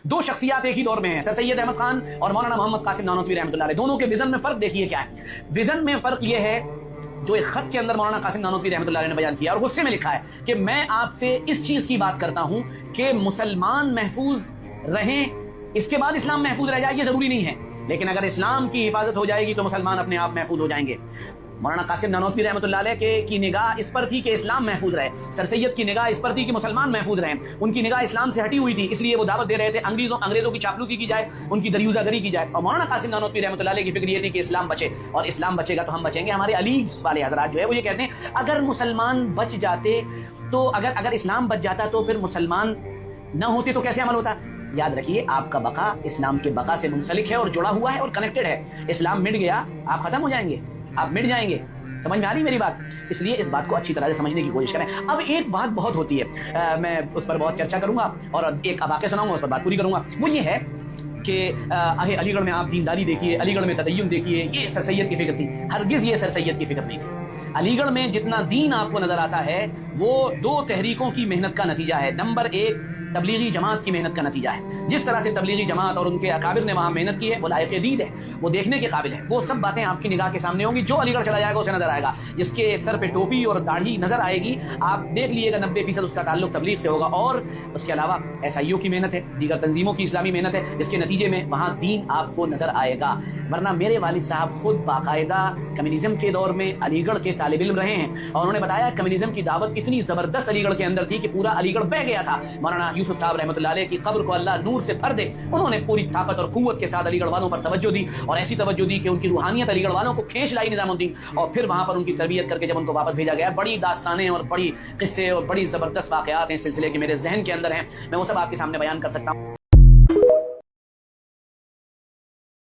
دو شخصیات ایک ہی دور میں ہیں، سر سید احمد خان اور مولانا محمد قاسم نانوتوی رحمۃ اللہ علیہ، دونوں کے وژن میں فرق دیکھیے کیا ہے۔ وژن میں فرق یہ ہے جو ایک خط کے اندر مولانا قاسم نانوتوی رحمۃ اللہ علیہ نے بیان کیا اور غصے میں لکھا ہے کہ میں آپ سے اس چیز کی بات کرتا ہوں کہ مسلمان محفوظ رہیں، اس کے بعد اسلام محفوظ رہ جائے یہ ضروری نہیں ہے، لیکن اگر اسلام کی حفاظت ہو جائے گی تو مسلمان اپنے آپ محفوظ ہو جائیں گے۔ مولانا قاسم نانوتوی رحمۃ اللہ علیہ کی نگاہ اس پر تھی کہ اسلام محفوظ رہے، سر سید کی نگاہ اس پر تھی کہ مسلمان محفوظ رہیں، ان کی نگاہ اسلام سے ہٹی ہوئی تھی، اس لیے وہ دعوت دے رہے تھے انگریزوں کی چاپلوسی کی جائے، ان کی دریوزہ گری کی جائے، اور مولانا قاسم نانوتوی رحمۃ اللہ علیہ کی فکر یہ تھی کہ اسلام بچے، اور اسلام بچے گا تو ہم بچیں گے۔ ہمارے علی والے حضرات جو ہے وہ یہ کہتے ہیں اگر مسلمان بچ جاتے تو اگر اسلام بچ جاتا تو پھر مسلمان نہ ہوتے تو کیسے عمل ہوتا؟ یاد رکھیے آپ کا بقا اسلام کے بقا سے منسلک ہے اور جڑا ہوا ہے اور کنیکٹڈ ہے۔ اسلام مٹ گیا آپ ختم ہو جائیں گے، آپ مٹ جائیں گے۔ سمجھ میں آ رہی میری بات؟ اس لیے اس بات کو اچھی طرح سے سمجھنے کی کوشش کریں۔ اب ایک بات بہت ہوتی ہے، میں اس پر بہت چرچا کروں گا اور ایک واقعہ سناؤں گا، اس پر بات پوری کروں گا۔ وہ یہ ہے کہ علی گڑھ میں آپ دینداری دیکھیے، علی گڑھ میں تدین دیکھیے، یہ سر سید کی فکر تھی، ہرگز یہ سر سید کی فکر نہیں تھی۔ علی گڑھ میں جتنا دین آپ کو نظر آتا ہے وہ دو تحریکوں کی محنت کا نتیجہ ہے۔ نمبر ایک تبلیغی جماعت کی محنت کا نتیجہ ہے۔ جس طرح سے تبلیغی جماعت اور ان کے اکابر نے وہاں محنت کی ہے وہ لائق دید ہے، وہ دیکھنے کے قابل ہے، وہ سب باتیں آپ کی نگاہ کے سامنے ہوں گی۔ جو علی گڑھ چلا جائے گا اسے نظر آئے گا، جس کے سر پہ ٹوپی اور داڑھی نظر آئے گی آپ دیکھ لیے گا 90% اس کا تعلق تبلیغ سے ہوگا، اور اس کے علاوہ SIO کی محنت ہے، دیگر تنظیموں کی اسلامی محنت ہے، جس کے نتیجے میں وہاں دین آپ کو نظر آئے گا۔ ورنہ میرے والد صاحب خود باقاعدہ کمیونزم کے دور میں علی گڑھ کے طالب علم رہے ہیں، اور انہوں نے بتایا کمیونزم کی دعوت اتنی زبردست علی گڑھ کے اندر تھی کہ پورا علی گڑھ بہہ گیا تھا۔ مولانا یوسف صاحب رحمۃ اللہ علیہ کی قبر کو اللہ نور سے بھر دے، انہوں نے پوری طاقت اور قوت کے ساتھ علی گڑھ والوں پر توجہ دی، اور ایسی توجہ دی کہ ان کی روحانیت علی گڑھ والوں کو کھینچ لائی نظام الدین، اور پھر وہاں پر ان کی تربیت کر کے جب ان کو واپس بھیجا گیا، بڑی داستانیں اور بڑی قصے اور بڑی زبردست واقعات ہیں اس سلسلے کے میرے ذہن کے اندر ہیں، میں وہ سب آپ کے سامنے بیان کر سکتا ہوں۔